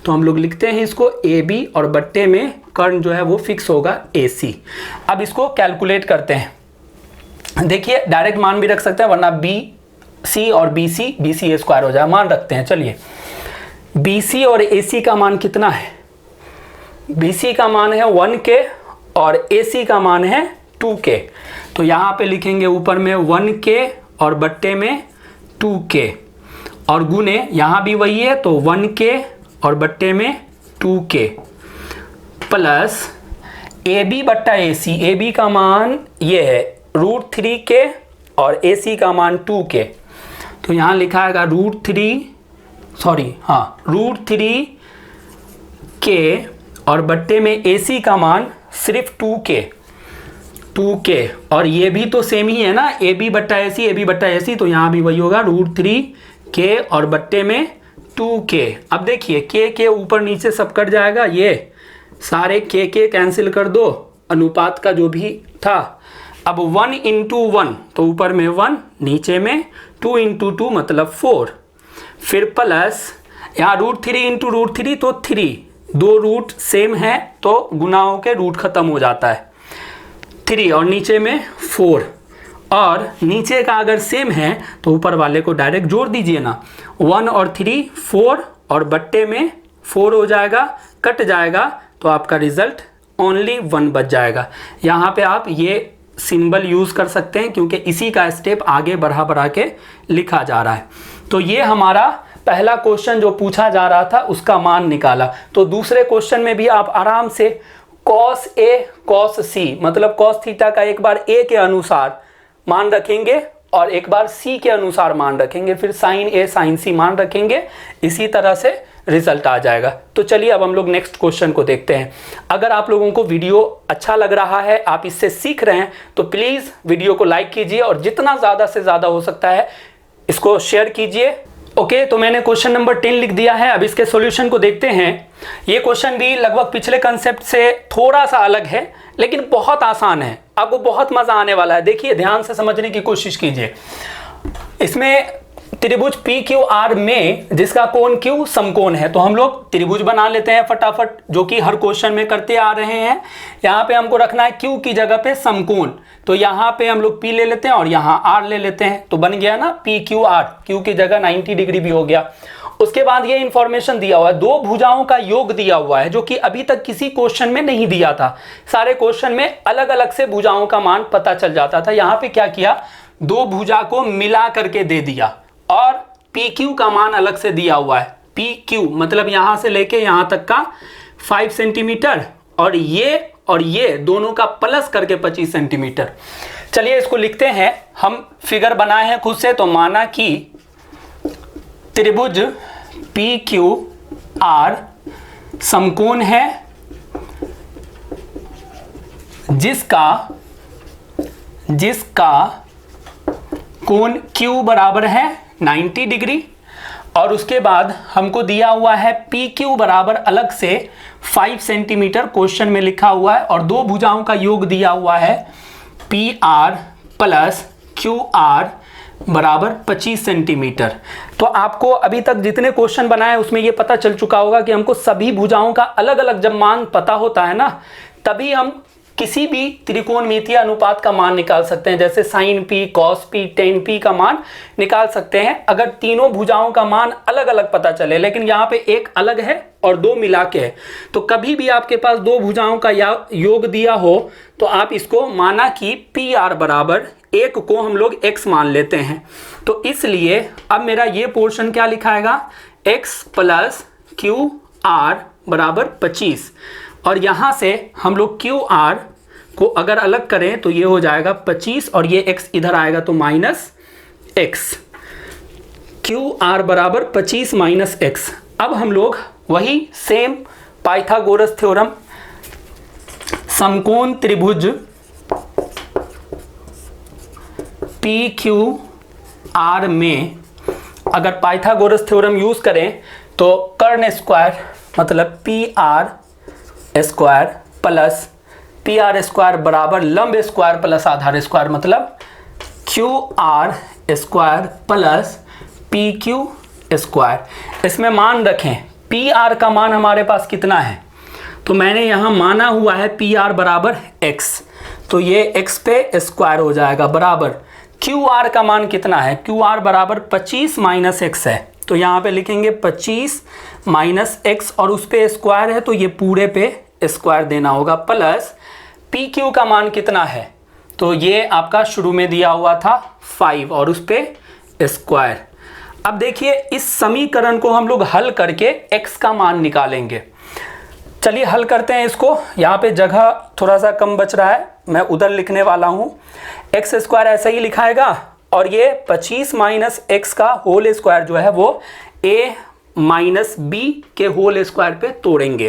तो हम लोग लिखते हैं इसको AB और बट्टे में कर्ण जो है वो फिक्स होगा AC। अब इसको कैलकुलेट करते हैं। देखिए डायरेक्ट मान भी रख सकते हैं वरना BC और BC A स्क्वायर हो जाए, मान रखते हैं। चलिए BC और AC का मान कितना है, BC का मान है 1K और AC का मान है 2K। तो यहाँ पे लिखेंगे ऊपर में 1K और बट्टे में 2K और गुने यहाँ भी वही है तो 1K और बट्टे में 2K प्लस AB बट्टा AC, AB का मान ये है √3K और AC का मान 2K। तो यहाँ लिखा है √3K और बट्टे में AC का मान सिर्फ 2K और ये भी तो सेम ही है ना, AB बट्टा AC, तो यहाँ भी वही होगा √3K और बट्टे में 2K। अब देखिए K के ऊपर नीचे सब कट जाएगा, ये सारे K कैंसिल कर दो, अनुपात का जो भी था। अब 1 × 1 तो ऊपर में 1 नीचे में 2 × 2 मतलब 4, फिर प्लस यहाँ √3 × √3 तो 3, दो रूट सेम है तो गुना होके रूट खत्म हो जाता है 3 और नीचे में 4, और नीचे का अगर सेम है तो ऊपर वाले को डायरेक्ट जोड़ दीजिए ना, 1 और 3 4 और बट्टे में 4 हो जाएगा, कट जाएगा तो आपका रिजल्ट ओनली 1 बच जाएगा। यहाँ पे आप ये सिंबल यूज़ कर सकते हैं क्योंकि इसी का स्टेप आगे बढ़ा के लिखा जा रहा है। तो ये हमारा पहला क्वेश्चन जो पूछा जा रहा था उसका मान निकाला। तो दूसरे क्वेश्चन में भी आप आराम से cos A cos C, मतलब cos थीटा का एक बार A के अनुसार मान रखेंगे और एक बार C के अनुसार मान रखेंगे, फिर sin A sin C मान रखेंगे, इसी तरह से रिजल्ट आ जाएगा। तो चलिए अब हम लोग नेक्स्ट क्वेश्चन को देखते हैं। अगर आप लोगों को वीडियो अच्छा लग रहा है, आप इससे सीख रहे हैं, तो प्लीज़ वीडियो को लाइक कीजिए और जितना ज़्यादा से ज़्यादा हो सकता है इसको शेयर कीजिए। ओके, तो मैंने क्वेश्चन नंबर 10 लिख दिया है। अब इसके सॉल्यूशन को देखते हैं। ये क्वेश्चन भी लगभग पिछले कंसेप्ट से थोड़ा सा अलग है लेकिन बहुत आसान है, आपको बहुत मज़ा आने वाला है। देखिए ध्यान से समझने की कोशिश कीजिए। इसमें त्रिभुज PQR में जिसका कोण Q समकोण है, तो हम लोग त्रिभुज बना लेते हैं फटाफट, जो कि हर क्वेश्चन में करते आ रहे हैं। यहाँ पे हमको रखना है Q की जगह पे समकोण, तो यहाँ पे हम लोग P ले लेते हैं और यहाँ R ले लेते हैं, तो बन गया ना PQR, Q की जगह 90 डिग्री भी हो गया। उसके बाद ये इंफॉर्मेशन दिया हुआ है, दो भुजाओं का योग दिया हुआ है, जो कि अभी तक किसी क्वेश्चन में नहीं दिया था। सारे क्वेश्चन में अलग अलग से भुजाओं का मान पता चल जाता था। यहाँ पे क्या किया, दो भुजा को मिला करके दे दिया और PQ का मान अलग से दिया हुआ है। PQ मतलब यहाँ से लेके यहाँ तक का 5 सेंटीमीटर और ये दोनों का प्लस करके 25 सेंटीमीटर। चलिए इसको लिखते हैं। हम फिगर बनाए हैं खुद से, तो माना कि त्रिभुज PQR समकोण है जिसका कोण Q बराबर है 90 डिग्री, और उसके बाद हमको दिया हुआ है PQ बराबर अलग से 5 सेंटीमीटर क्वेश्चन में लिखा हुआ है, और दो भुजाओं का योग दिया हुआ है PR प्लस QR बराबर 25 सेंटीमीटर। तो आपको अभी तक जितने क्वेश्चन बनाए उसमें ये पता चल चुका होगा कि हमको सभी भुजाओं का अलग अलग जब मान पता होता है ना, तभी हम किसी भी त्रिकोणमितीय अनुपात का मान निकाल सकते हैं, जैसे sine P, cos P, tan P का मान निकाल सकते हैं अगर तीनों भुजाओं का मान अलग अलग पता चले। लेकिन यहाँ पे एक अलग है और दो मिला के है, तो कभी भी आपके पास दो भुजाओं का योग दिया हो तो आप इसको माना कि पी आर बराबर एक को हम लोग x मान लेते हैं। तो इसलिए अब मेरा ये पोर्शन क्या लिखाएगा, x प्लस क्यू आर बराबर 25, और यहाँ से हम लोग क्यू आर को अगर अलग करें तो ये हो जाएगा 25 और ये x इधर आएगा तो माइनस x, क्यू आर बराबर 25 माइनस x। अब हम लोग वही सेम पाइथागोरस थ्योरम, समकोण त्रिभुज पी क्यू आर में अगर पाइथागोरस थ्योरम यूज करें तो कर्ण स्क्वायर मतलब P R square plus P R square बराबर लंब स्क्वायर प्लस आधार स्क्वायर, मतलब Q R square plus P Q square. इसमें मान रखें पी आर का मान हमारे पास कितना है, तो मैंने यहाँ माना हुआ है पी आर बराबर x, तो ये x पे स्क्वायर हो जाएगा बराबर क्यू आर का मान कितना है, क्यू आर बराबर 25 माइनस एक्स है, तो यहाँ पे लिखेंगे 25 माइनस एक्स और उस पे स्क्वायर है तो ये पूरे पे स्क्वायर देना होगा, प्लस पी क्यू का मान कितना है, तो ये आपका शुरू में दिया हुआ था 5 और उस पे स्क्वायर। अब देखिए इस समीकरण को हम लोग हल करके x का मान निकालेंगे। चलिए हल करते हैं इसको, यहाँ पे जगह थोड़ा सा कम बच रहा है, मैं उधर लिखने वाला हूँ। एक्स स्क्वायर ऐसा ही लिखाएगा और ये 25 माइनस एक्स का होल स्क्वायर जो है वो a माइनस बी के होल स्क्वायर पे तोड़ेंगे,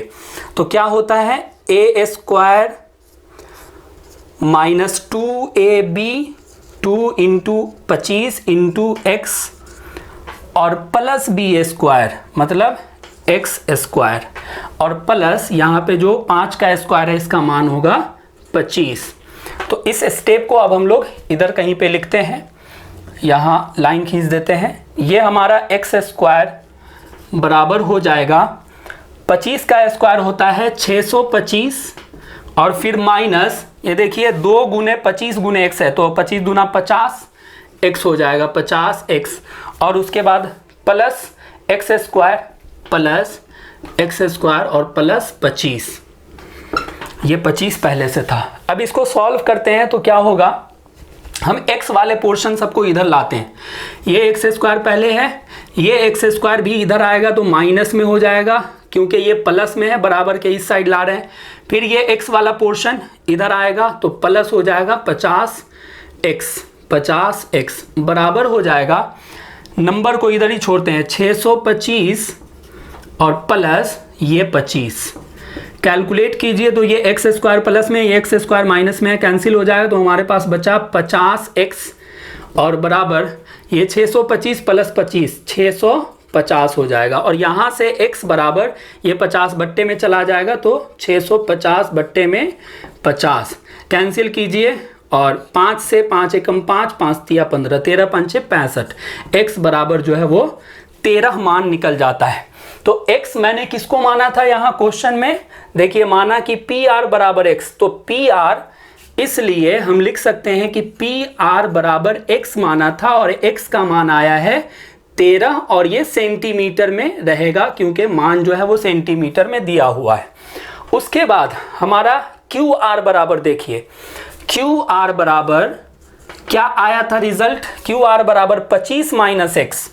तो क्या होता है a square minus 2ab 2 into 25 into x और प्लस बी स्क्वायर मतलब एक्स स्क्वायर और प्लस यहाँ पे जो 5 का स्क्वायर है इसका मान होगा 25। तो इस स्टेप को अब हम लोग इधर कहीं पे लिखते हैं, यहाँ लाइन खींच देते हैं। ये हमारा एक्स स्क्वायर बराबर हो जाएगा 25 का स्क्वायर होता है 625 और फिर माइनस ये देखिए 2 गुने 25 गुने एक्स है तो 25 दूना 50 एक्स हो जाएगा 50 एक्स और उसके बाद plus x square plus x square और प्लस 25, ये 25 पहले से था। अब इसको सॉल्व करते हैं तो क्या होगा, हम x वाले पोर्शन सबको इधर लाते हैं, ये एक्स स्क्वायर पहले है, ये एक्स स्क्वायर भी इधर आएगा तो माइनस में हो जाएगा क्योंकि ये प्लस में है, बराबर के इस साइड ला रहे हैं। फिर ये x वाला पोर्शन इधर आएगा तो प्लस हो जाएगा 50x बराबर हो जाएगा, नंबर को इधर ही छोड़ते हैं 625 और प्लस ये 25, कैलकुलेट कीजिए तो ये एक्स स्क्वायर प्लस में ये एक्स स्क्वायर माइनस में है, कैंसिल हो जाएगा तो हमारे पास बचा 50x और बराबर ये 625 प्लस 25 650 हो जाएगा और यहाँ से x बराबर ये 50 बट्टे में चला जाएगा तो 650 बट्टे में 50 कैंसिल कीजिए और 5 से 5 एकम 5 5 तिया 15 13 पंचे 65, x बराबर जो है वो 13 मान निकल जाता है। तो x मैंने किसको माना था यहाँ क्वेश्चन में, देखिए माना कि पी आर बराबर x, तो पी आर इसलिए हम लिख सकते हैं कि पी आर बराबर x माना था और x का मान आया है 13 और ये सेंटीमीटर में रहेगा क्योंकि मान जो है वो सेंटीमीटर में दिया हुआ है। उसके बाद हमारा क्यू आर बराबर देखिए, क्यू आर बराबर क्या आया था रिजल्ट, क्यू आर बराबर 25 माइनस एक्स,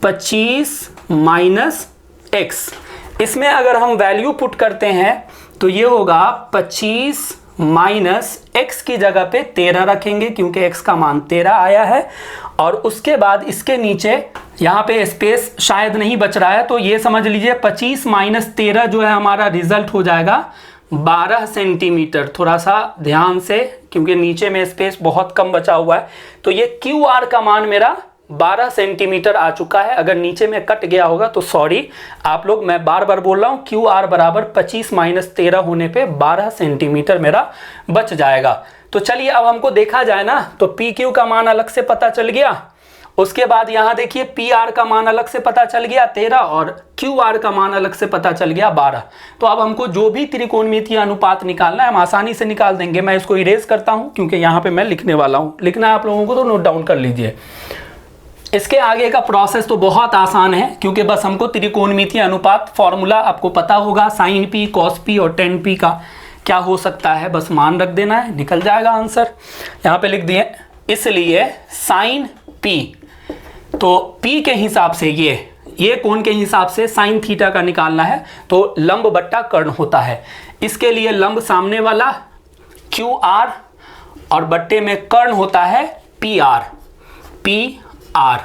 25 माइनस एक्स, इसमें अगर हम वैल्यू पुट करते हैं तो ये होगा 25 माइनस एक्स की जगह पे 13 रखेंगे क्योंकि एक्स का मान 13 आया है और उसके बाद इसके नीचे यहाँ पे स्पेस शायद नहीं बच रहा है तो ये समझ लीजिए 25 माइनस 13 जो है हमारा रिजल्ट हो जाएगा 12 सेंटीमीटर। थोड़ा सा ध्यान से क्योंकि नीचे में स्पेस बहुत कम बचा हुआ है, तो ये क्यू आर का मान मेरा 12 सेंटीमीटर आ चुका है। अगर नीचे में कट गया होगा तो सॉरी आप लोग, मैं बार बार बोल रहा हूँ, क्यू आर बराबर 25 माइनस 13 होने पे 12 सेंटीमीटर मेरा बच जाएगा। तो चलिए अब हमको देखा जाए ना, तो पी क्यू का मान अलग से पता चल गया उसके बाद यहाँ देखिए पी आर का मान अलग से पता चल गया 13 और क्यू आर का मान अलग से पता चल गया 12। तो अब हमको जो भी त्रिकोणमितीय अनुपात निकालना है हम आसानी से निकाल देंगे। मैं इसको इरेज करता हूँ क्योंकि यहाँ पे मैं लिखने वाला हूँ, लिखना है आप लोगों को तो नोट डाउन कर लीजिए। इसके आगे का प्रोसेस तो बहुत आसान है क्योंकि बस हमको त्रिकोणमितीय अनुपात फॉर्मूला आपको पता होगा, साइन पी कॉस पी और टेन पी का क्या हो सकता है, बस मान रख देना है, निकल जाएगा आंसर। यहाँ पे लिख दिए, इसलिए साइन पी, तो पी के हिसाब से ये कोण के हिसाब से साइन थीटा का निकालना है तो लंब बट्टा कर्ण होता है। इसके लिए लंब सामने वाला क्यू आर और बट्टे में कर्ण होता है पी आर।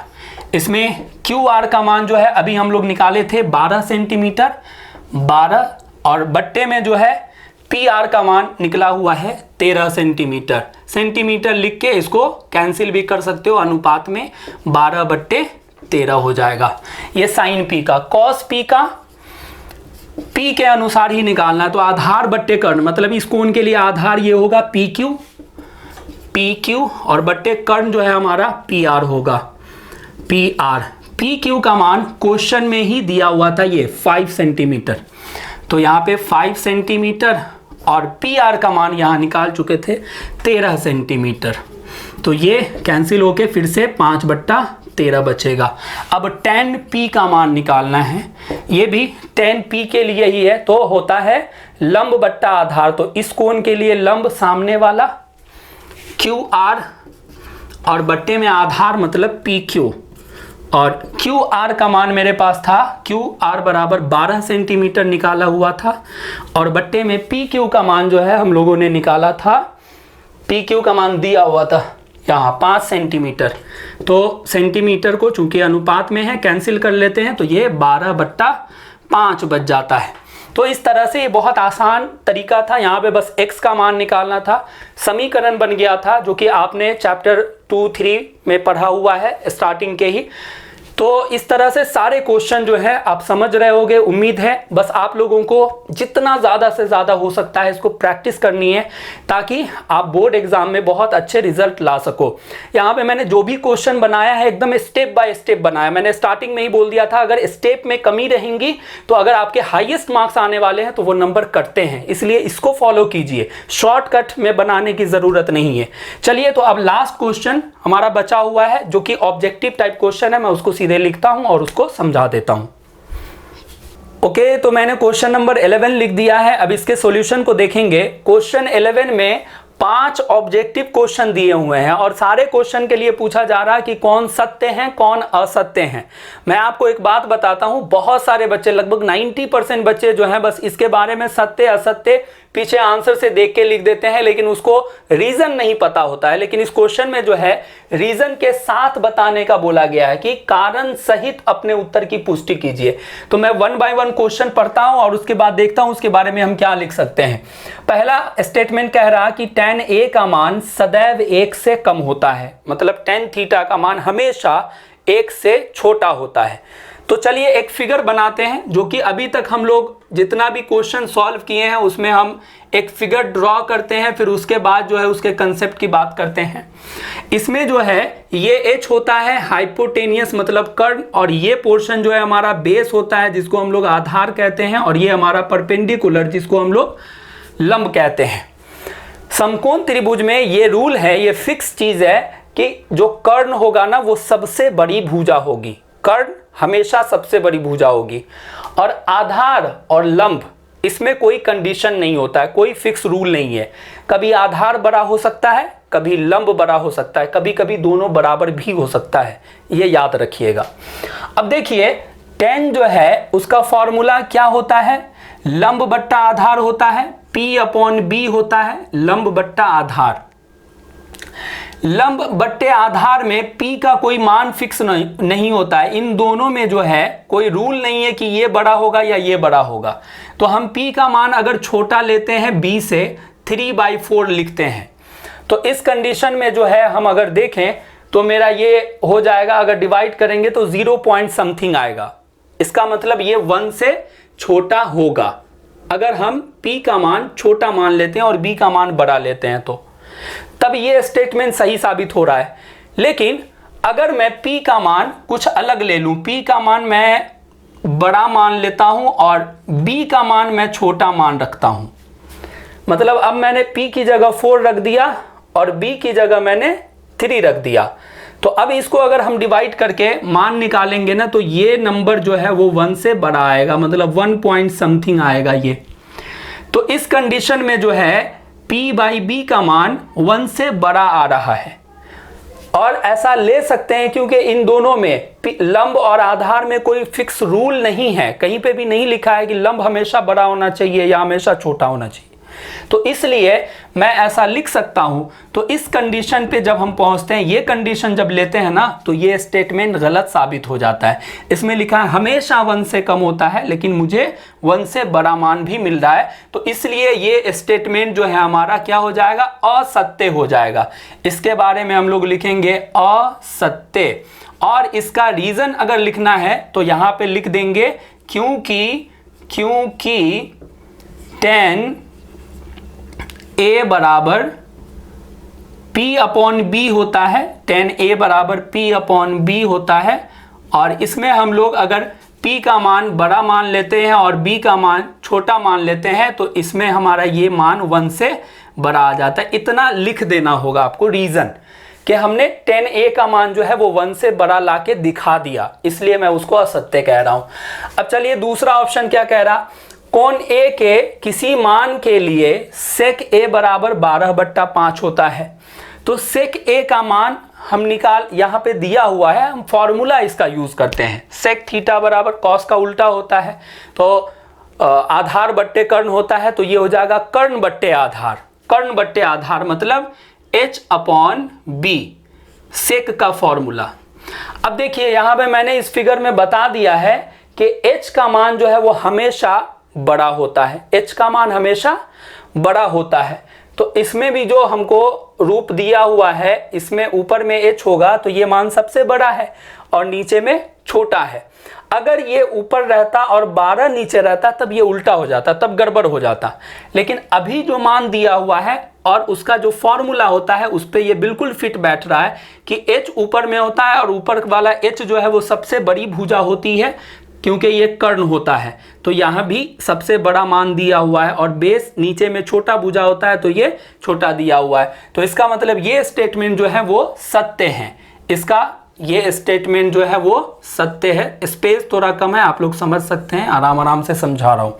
इसमें क्यू आर का मान जो है अभी हम लोग निकाले थे 12 सेंटीमीटर 12, और बट्टे में जो है पी आर का मान निकला हुआ है 13 सेंटीमीटर। सेंटीमीटर लिख के इसको कैंसिल भी कर सकते हो, अनुपात में 12/13 हो जाएगा। ये साइन पी का। कॉस पी का पी के अनुसार ही निकालना है, तो आधार बट्टे कर्ण, मतलब इस कोण के लिए आधार ये होगा पी क्यू और बट्टे कर्ण जो है हमारा पी आर होगा पी आर। पी क्यू का मान क्वेश्चन में ही दिया हुआ था ये 5 सेंटीमीटर, तो यहाँ पे 5 सेंटीमीटर और पी आर का मान यहाँ निकाल चुके थे 13 सेंटीमीटर, तो ये कैंसिल होके फिर से 5/13 बचेगा। अब 10p का मान निकालना है, ये भी 10p के लिए ही है, तो होता है लंब बट्टा आधार। तो इस कोण के लिए लंब सामने वाला क्यू आर और बट्टे में आधार मतलब पी क्यू, और क्यू आर का मान मेरे पास था क्यू आर बराबर 12 सेंटीमीटर निकाला हुआ था, और बट्टे में पी क्यू का मान जो है हम लोगों ने निकाला था, पी क्यू का मान दिया हुआ था यहाँ 5 सेंटीमीटर। तो सेंटीमीटर को चूंकि अनुपात में है कैंसिल कर लेते हैं, तो ये 12/5 बच जाता है। तो इस तरह से ये बहुत आसान तरीका था, यहाँ पे बस x का मान निकालना था, समीकरण बन गया था जो कि आपने चैप्टर 2-3 में पढ़ा हुआ है स्टार्टिंग के ही। तो इस तरह से सारे क्वेश्चन जो है आप समझ रहे होगे, उम्मीद है। बस आप लोगों को जितना ज़्यादा से ज़्यादा हो सकता है इसको प्रैक्टिस करनी है ताकि आप बोर्ड एग्जाम में बहुत अच्छे रिजल्ट ला सको। यहाँ पे मैंने जो भी क्वेश्चन बनाया है एकदम स्टेप बाय स्टेप बनाया। मैंने स्टार्टिंग में ही बोल दिया था अगर स्टेप में कमी रहेंगी तो अगर आपके हाईएस्ट मार्क्स आने वाले हैं तो वो नंबर कटते हैं, इसलिए इसको फॉलो कीजिए, शॉर्टकट में बनाने की ज़रूरत नहीं है। चलिए, तो अब लास्ट क्वेश्चन हमारा बचा हुआ है जो कि ऑब्जेक्टिव टाइप क्वेश्चन है, मैं उसको सीधे लिखता हूं और उसको समझा देता हूं। ओके, तो मैंने क्वेश्चन नंबर 11 लिख दिया है। अब इसके सॉल्यूशन को देखेंगे। क्वेश्चन 11 में 5 ऑब्जेक्टिव क्वेश्चन दिए हुए हैं और सारे क्वेश्चन के लिए पूछा जा रहा है कि कौन सत्य हैं कौन असत्य हैं। मैं आपको एक बात बताता हूं, बहुत सारे बच्चे, लगभग 90% बच्चे जो हैं बस इसके बारे में सत्य असत्य पीछे आंसर से देख के लिख देते हैं, लेकिन उसको रीजन नहीं पता होता है। लेकिन इस क्वेश्चन में जो है रीजन के साथ बताने का बोला गया है कि कारण सहित अपने उत्तर की पुष्टि कीजिए। तो मैं 1 बाय 1 क्वेश्चन पढ़ता हूं और उसके बाद देखता हूं उसके बारे में हम क्या लिख सकते हैं। पहला स्टेटमेंट कह रहा कि tan a का मान सदैव 1 से कम होता है, मतलब tan थीटा का मान हमेशा 1 से छोटा होता है। तो चलिए एक फिगर बनाते हैं, जो कि अभी तक हम लोग जितना भी क्वेश्चन सॉल्व किए हैं उसमें हम एक फिगर ड्रॉ करते हैं, फिर उसके बाद जो है उसके कंसेप्ट की बात करते हैं। इसमें जो है ये h होता है हाइपोटेनियस मतलब कर्ण, और ये पोर्शन जो है हमारा बेस होता है जिसको हम लोग आधार कहते हैं, और ये हमारा परपेंडिकुलर जिसको हम लोग लंब कहते हैं। समकोण त्रिभुज में ये रूल है, ये फिक्स चीज है कि जो कर्ण होगा ना वो सबसे बड़ी भुजा होगी, कर्ण हमेशा सबसे बड़ी भुजा होगी। और आधार और लंब इसमें कोई कंडीशन नहीं होता है, कोई फिक्स रूल नहीं है। कभी आधार बड़ा हो सकता है, कभी लंब बड़ा हो सकता है, कभी कभी दोनों बराबर भी हो सकता है, ये याद रखिएगा। अब देखिए tan जो है उसका फॉर्मूला क्या होता है, लंब बट्टा आधार होता है, P/B होता है लंब बट्टा आधार। लंब बट्टे आधार में P का कोई मान फिक्स नहीं होता है, इन दोनों में जो है कोई रूल नहीं है कि ये बड़ा होगा या ये बड़ा होगा। तो हम P का मान अगर छोटा लेते हैं B से 3/4 लिखते हैं। तो इस कंडीशन में जो है हम अगर देखें तो मेरा ये हो जाएगा, अगर डिवाइड करेंगे तो 0 पॉइंट समथिंग आएगा, इसका मतलब ये 1 से छोटा होगा। अगर हम P का मान छोटा मान लेते हैं और B का मान बड़ा लेते हैं तो तब ये स्टेटमेंट सही साबित हो रहा है। लेकिन अगर मैं p का मान कुछ अलग ले लूं, p का मान मैं बड़ा मान लेता हूं और b का मान मैं छोटा मान रखता हूं, मतलब अब मैंने p की जगह 4 रख दिया और b की जगह मैंने 3 रख दिया। तो अब इसको अगर हम डिवाइड करके मान निकालेंगे ना, तो ये नंबर जो है वो 1 से बड़ा आएगा, मतलब 1 पॉइंट समथिंग आएगा ये। तो इस कंडीशन में जो है p/b का मान 1 से बड़ा आ रहा है। और ऐसा ले सकते हैं क्योंकि इन दोनों में लंब और आधार में कोई फिक्स रूल नहीं है, कहीं पे भी नहीं लिखा है कि लंब हमेशा बड़ा होना चाहिए या हमेशा छोटा होना चाहिए, तो इसलिए मैं ऐसा लिख सकता हूं। तो इस कंडीशन पे जब हम पहुंचते हैं, ये कंडीशन जब लेते हैं ना, तो ये स्टेटमेंट गलत साबित हो जाता है। इसमें लिखा है हमेशा 1 से कम होता है, लेकिन मुझे 1 से बड़ा मान भी मिल रहा है, तो इसलिए ये स्टेटमेंट जो है हमारा क्या हो जाएगा, असत्य हो जाएगा। इसके बारे में हम लोग लिखेंगे असत्य। और इसका रीजन अगर लिखना है तो यहां पे लिख देंगे क्योंकि 10a बराबर p/b होता है, 10a बराबर p/b होता है। और इसमें हम लोग अगर p का मान बड़ा मान लेते हैं और b का मान छोटा मान लेते हैं, तो इसमें हमारा ये मान 1 से बड़ा आ जाता है। इतना लिख देना होगा आपको रीजन कि हमने 10a का मान जो है वो 1 से बड़ा लाके दिखा दिया, इसलिए मैं उसको असत्य कह रहा हूं। अब चलिए दूसरा ऑप्शन क्या कह रहा, कोण A के किसी मान के लिए sec A बराबर 12/5 होता है। तो sec A का मान हम निकाल, यहाँ पे दिया हुआ है, हम फॉर्मूला इसका यूज करते हैं। sec थीटा बराबर cos का उल्टा होता है, तो आधार बट्टे कर्ण होता है, तो ये हो जाएगा कर्ण बट्टे आधार। कर्ण बट्टे आधार मतलब h/b, sec का फॉर्मूला। अब देखिए यहाँ पे मैंने इस फिगर में बता दिया है कि h का मान जो है वो हमेशा बड़ा होता है, h का मान हमेशा बड़ा होता है। तो इसमें भी जो हमको रूप दिया हुआ है, इसमें ऊपर में h होगा तो ये मान सबसे बड़ा है और नीचे में छोटा है। अगर ये ऊपर रहता और 12 नीचे रहता तब ये उल्टा हो जाता, तब गड़बड़ हो जाता। लेकिन अभी जो मान दिया हुआ है और उसका जो फॉर्मूला होता है उस पे ये बिल्कुल फिट बैठ रहा है कि h ऊपर में होता है और ऊपर वाला h जो है वो सबसे बड़ी भुजा होती है, क्योंकि ये कर्ण होता है। तो यहाँ भी सबसे बड़ा मान दिया हुआ है और बेस नीचे में छोटा भुजा होता है, तो ये छोटा दिया हुआ है। तो इसका मतलब ये स्टेटमेंट जो है वो सत्य है, इसका ये स्टेटमेंट जो है वो सत्य है। स्पेस थोड़ा कम है, आप लोग समझ सकते हैं, आराम से समझा रहा हूँ।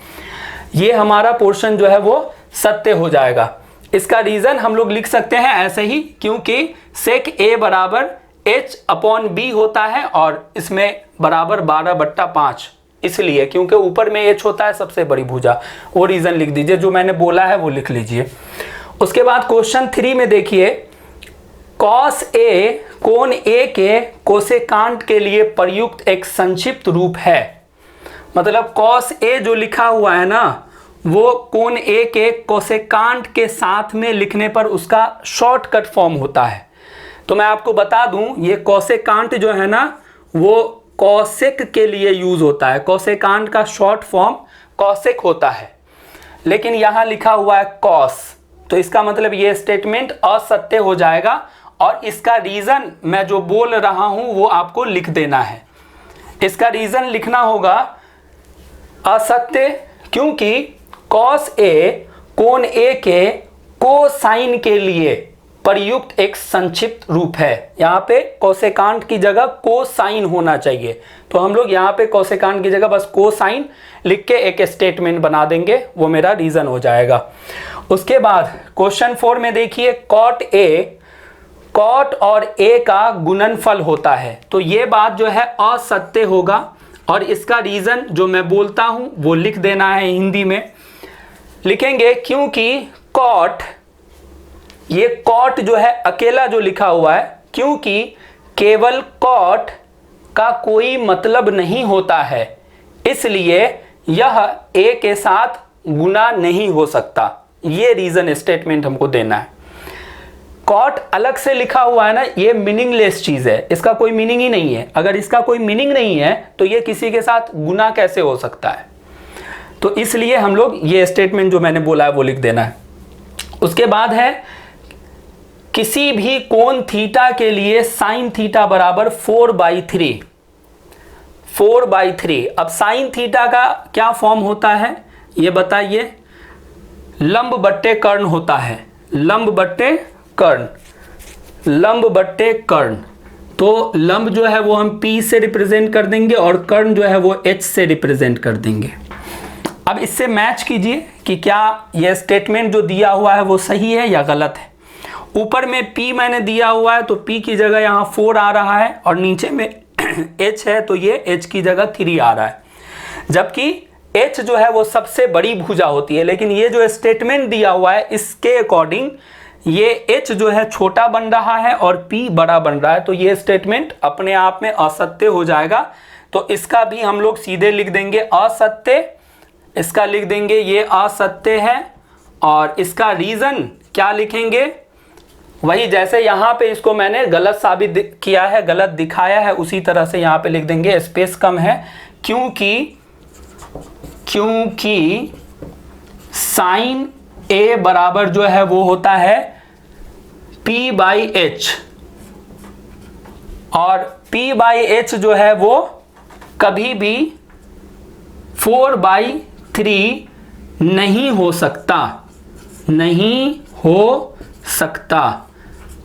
ये हमारा पोर्शन जो है वो सत्य हो जाएगा। इसका रीजन हम लोग लिख सकते हैं ऐसे ही, क्योंकि sec A बराबर h/b होता है और इसमें बराबर 12/5, इसलिए क्योंकि ऊपर में h होता है सबसे बड़ी भुजा। वो रीजन लिख दीजिए, जो मैंने बोला है वो लिख लीजिए। उसके बाद क्वेश्चन 3 में देखिए, cos A कोण A के कोसेकांट के लिए प्रयुक्त एक संक्षिप्त रूप है। मतलब cos A जो लिखा हुआ है ना, वो कोण A के कोसेकांट के साथ में लिखने पर उसका शॉर्टकट फॉर्म होता है। तो मैं आपको बता दूं, ये कोसेकांट जो है ना वो कोसेक के लिए यूज होता है। कोसेकांट का शॉर्ट फॉर्म कोसेक होता है, लेकिन यहाँ लिखा हुआ है कॉस, तो इसका मतलब ये स्टेटमेंट असत्य हो जाएगा। और इसका रीजन मैं जो बोल रहा हूं वो आपको लिख देना है। इसका रीजन लिखना होगा असत्य, क्योंकि cos A कोण A के कोसाइन के लिए प्रयुक्त एक संक्षिप्त रूप है। यहाँ पे कोसेकांट की जगह कोसाइन होना चाहिए, तो हम लोग यहाँ पे कोसेकांट की जगह बस कोसाइन लिख के एक स्टेटमेंट बना देंगे, वो मेरा रीजन हो जाएगा। उसके बाद क्वेश्चन 4 में देखिए, कॉट और A का गुणनफल होता है। तो ये बात जो है असत्य होगा और इसका रीजन जो मैं बोलता हूं वो लिख देना है। हिंदी में लिखेंगे क्योंकि कॉट, ये कॉट जो है अकेला जो लिखा हुआ है, क्योंकि केवल कॉट का कोई मतलब नहीं होता है, इसलिए यह A के साथ गुना नहीं हो सकता। ये रीजन स्टेटमेंट हमको देना है। कॉट अलग से लिखा हुआ है ना, ये मीनिंगलेस चीज है, इसका कोई मीनिंग ही नहीं है। अगर इसका कोई मीनिंग नहीं है तो ये किसी के साथ गुना कैसे हो सकता है? तो इसलिए हम लोग ये स्टेटमेंट जो मैंने बोला है वो लिख देना है। उसके बाद है किसी भी कोण थीटा के लिए साइन थीटा बराबर 4/3। 4/3। अब साइन थीटा का क्या फॉर्म होता है ये बताइए? लंब बट्टे कर्ण होता है। लंब बट्टे कर्ण, लंब बट्टे कर्ण। तो लंब जो है वो हम P से रिप्रेजेंट कर देंगे और कर्ण जो है वो H से रिप्रेजेंट कर देंगे। अब इससे मैच कीजिए कि क्या यह स्टेटमेंट जो दिया हुआ है वो सही है या गलत है। ऊपर में P मैंने दिया हुआ है तो P की जगह यहाँ 4 आ रहा है और नीचे में H है तो ये H की जगह 3 आ रहा है, जबकि H जो है वो सबसे बड़ी भुजा होती है। लेकिन ये जो स्टेटमेंट दिया हुआ है इसके अकॉर्डिंग ये H जो है छोटा बन रहा है और P बड़ा बन रहा है, तो ये स्टेटमेंट अपने आप में असत्य हो जाएगा। तो इसका भी हम लोग सीधे लिख देंगे असत्य। इसका लिख देंगे ये असत्य है और इसका रीजन क्या लिखेंगे? वही जैसे यहाँ पे इसको मैंने गलत साबित किया है, गलत दिखाया है, उसी तरह से यहाँ पे लिख देंगे। स्पेस कम है क्योंकि साइन A बराबर जो है वो होता है P/H और P/H जो है वो कभी भी 4/3 नहीं हो सकता, नहीं हो सकता,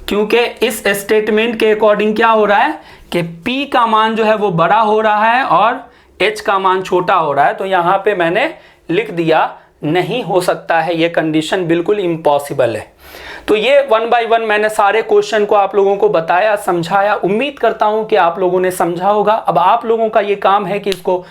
क्योंकि इस स्टेटमेंट के अकॉर्डिंग क्या हो रहा है कि P का मान जो है वो बड़ा हो रहा है और H का मान छोटा हो रहा है। तो यहाँ पे मैंने लिख दिया नहीं हो सकता है, ये कंडीशन बिल्कुल इम्पॉसिबल है। तो ये 1 बाय 1 मैंने सारे क्वेश्चन को आप लोगों को बताया, समझाया। उम्मीद करता हूं कि आप लोगों ने समझा होगा। अब आप लोगों का ये काम है कि इसको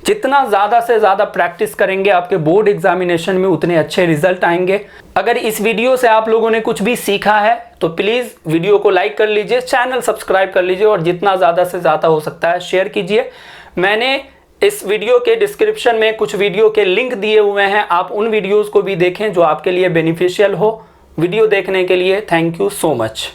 जितना ज़्यादा से ज़्यादा प्रैक्टिस करेंगे आपके बोर्ड एग्जामिनेशन में उतने अच्छे रिजल्ट आएंगे। अगर इस वीडियो से आप लोगों ने कुछ भी सीखा है तो प्लीज़ वीडियो को लाइक कर लीजिए, चैनल सब्सक्राइब कर लीजिए और जितना ज़्यादा से ज़्यादा हो सकता है शेयर कीजिए। मैंने इस वीडियो के डिस्क्रिप्शन में कुछ वीडियो के लिंक दिए हुए हैं, आप उन वीडियोस को भी देखें जो आपके लिए बेनिफिशियल हो। वीडियो देखने के लिए थैंक यू सो मच।